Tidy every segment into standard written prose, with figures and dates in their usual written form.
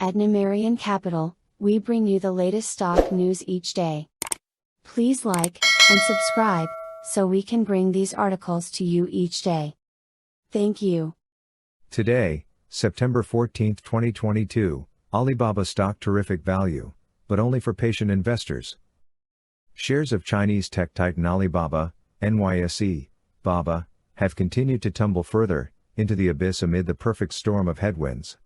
At Numerian Capital, we bring you the latest stock news each day. Please like and subscribe so we can bring these articles to you each day. Thank you. Today, September 14, 2022, Alibaba stock terrific value, but only for patient investors. Shares of Chinese tech titan Alibaba, NYSE, BABA, have continued to tumble further into the abyss amid the perfect storm of headwinds.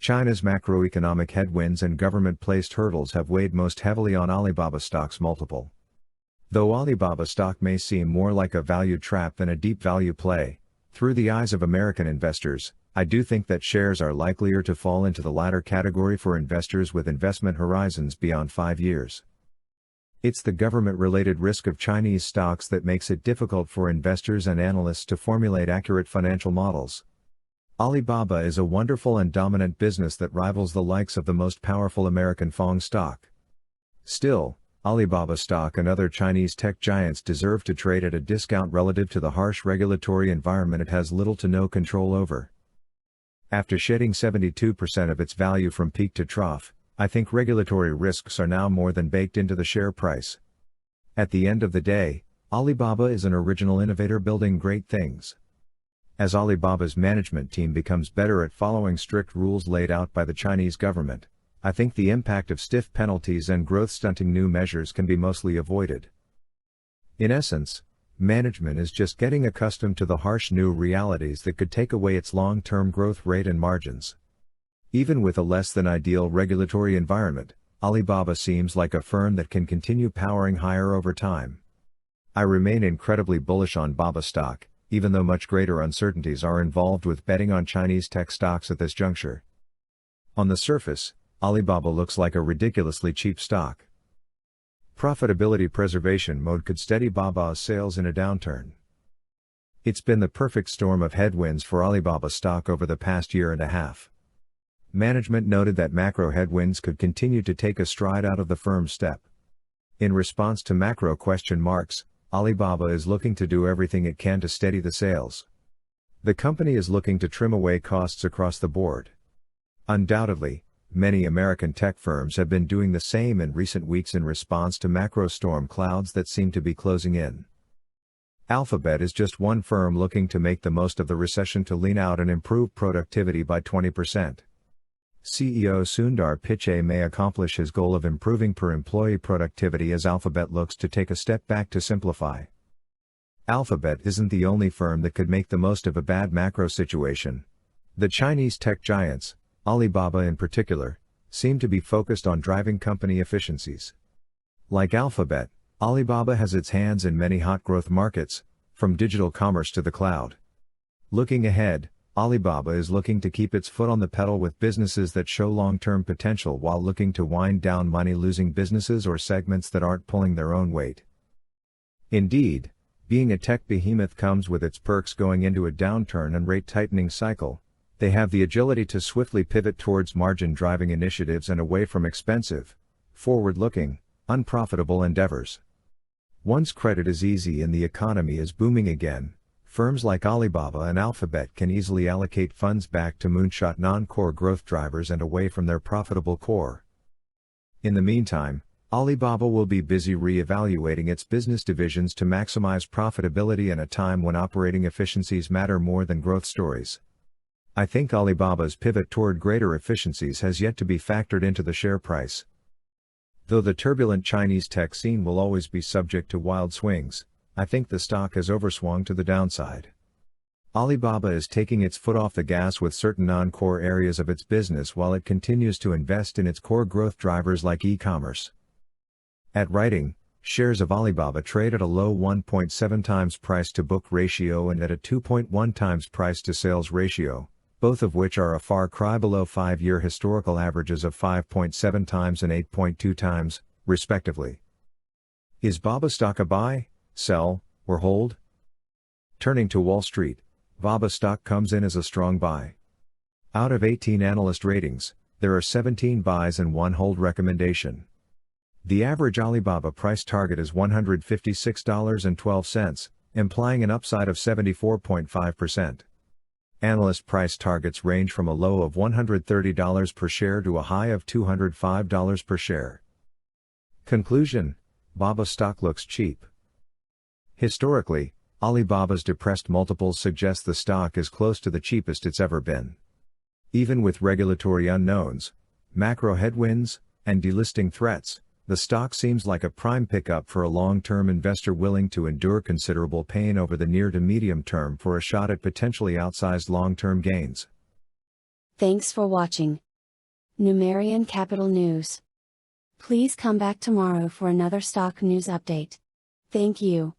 China's macroeconomic headwinds and government-placed hurdles have weighed most heavily on Alibaba stock's multiple. Though Alibaba stock may seem more like a value trap than a deep value play, through the eyes of American investors, I do think that shares are likelier to fall into the latter category for investors with investment horizons beyond 5 years. It's the government-related risk of Chinese stocks that makes it difficult for investors and analysts to formulate accurate financial models. Alibaba is a wonderful and dominant business that rivals the likes of the most powerful American FANG stock. Still, Alibaba stock and other Chinese tech giants deserve to trade at a discount relative to the harsh regulatory environment it has little to no control over. After shedding 72% of its value from peak to trough, I think regulatory risks are now more than baked into the share price. At the end of the day, Alibaba is an original innovator building great things. As Alibaba's management team becomes better at following strict rules laid out by the Chinese government, I think the impact of stiff penalties and growth-stunting new measures can be mostly avoided. In essence, management is just getting accustomed to the harsh new realities that could take away its long-term growth rate and margins. Even with a less than ideal regulatory environment, Alibaba seems like a firm that can continue powering higher over time. I remain incredibly bullish on BABA stock, even though much greater uncertainties are involved with betting on Chinese tech stocks at this juncture. On the surface, Alibaba looks like a ridiculously cheap stock. Profitability preservation mode could steady BABA's sales in a downturn. It's been the perfect storm of headwinds for Alibaba stock over the past year and a half. Management noted that macro headwinds could continue to take a stride out of the firm's step. In response to macro question marks, Alibaba is looking to do everything it can to steady the sales. The company is looking to trim away costs across the board. Undoubtedly, many American tech firms have been doing the same in recent weeks in response to macro storm clouds that seem to be closing in. Alphabet is just one firm looking to make the most of the recession to lean out and improve productivity by 20%. CEO Sundar Pichai may accomplish his goal of improving per-employee productivity as Alphabet looks to take a step back to simplify. Alphabet isn't the only firm that could make the most of a bad macro situation. The Chinese tech giants, Alibaba in particular, seem to be focused on driving company efficiencies. Like Alphabet, Alibaba has its hands in many hot growth markets, from digital commerce to the cloud. Looking ahead, Alibaba is looking to keep its foot on the pedal with businesses that show long-term potential while looking to wind down money-losing businesses or segments that aren't pulling their own weight. Indeed, being a tech behemoth comes with its perks going into a downturn and rate-tightening cycle. They have the agility to swiftly pivot towards margin-driving initiatives and away from expensive, forward-looking, unprofitable endeavors. Once credit is easy and the economy is booming again, firms like Alibaba and Alphabet can easily allocate funds back to moonshot non-core growth drivers and away from their profitable core. In the meantime, Alibaba will be busy re-evaluating its business divisions to maximize profitability in a time when operating efficiencies matter more than growth stories. I think Alibaba's pivot toward greater efficiencies has yet to be factored into the share price. Though the turbulent Chinese tech scene will always be subject to wild swings, I think the stock has overswung to the downside. Alibaba is taking its foot off the gas with certain non-core areas of its business while it continues to invest in its core growth drivers like e-commerce. At writing, shares of Alibaba trade at a low 1.7 times price-to-book ratio and at a 2.1 times price-to-sales ratio, both of which are a far cry below 5-year historical averages of 5.7 times and 8.2 times, respectively. Is BABA stock a buy, sell, or hold? Turning to Wall Street, BABA stock comes in as a strong buy. Out of 18 analyst ratings, there are 17 buys and 1 hold recommendation. The average Alibaba price target is $156.12, implying an upside of 74.5%. Analyst price targets range from a low of $130 per share to a high of $205 per share. Conclusion: Baba stock looks cheap. Historically, Alibaba's depressed multiples suggest the stock is close to the cheapest it's ever been. Even with regulatory unknowns, macro headwinds, and delisting threats, the stock seems like a prime pickup for a long-term investor willing to endure considerable pain over the near to medium term for a shot at potentially outsized long-term gains. Thanks for watching Numerian Capital News. Please come back tomorrow for another stock news update. Thank you.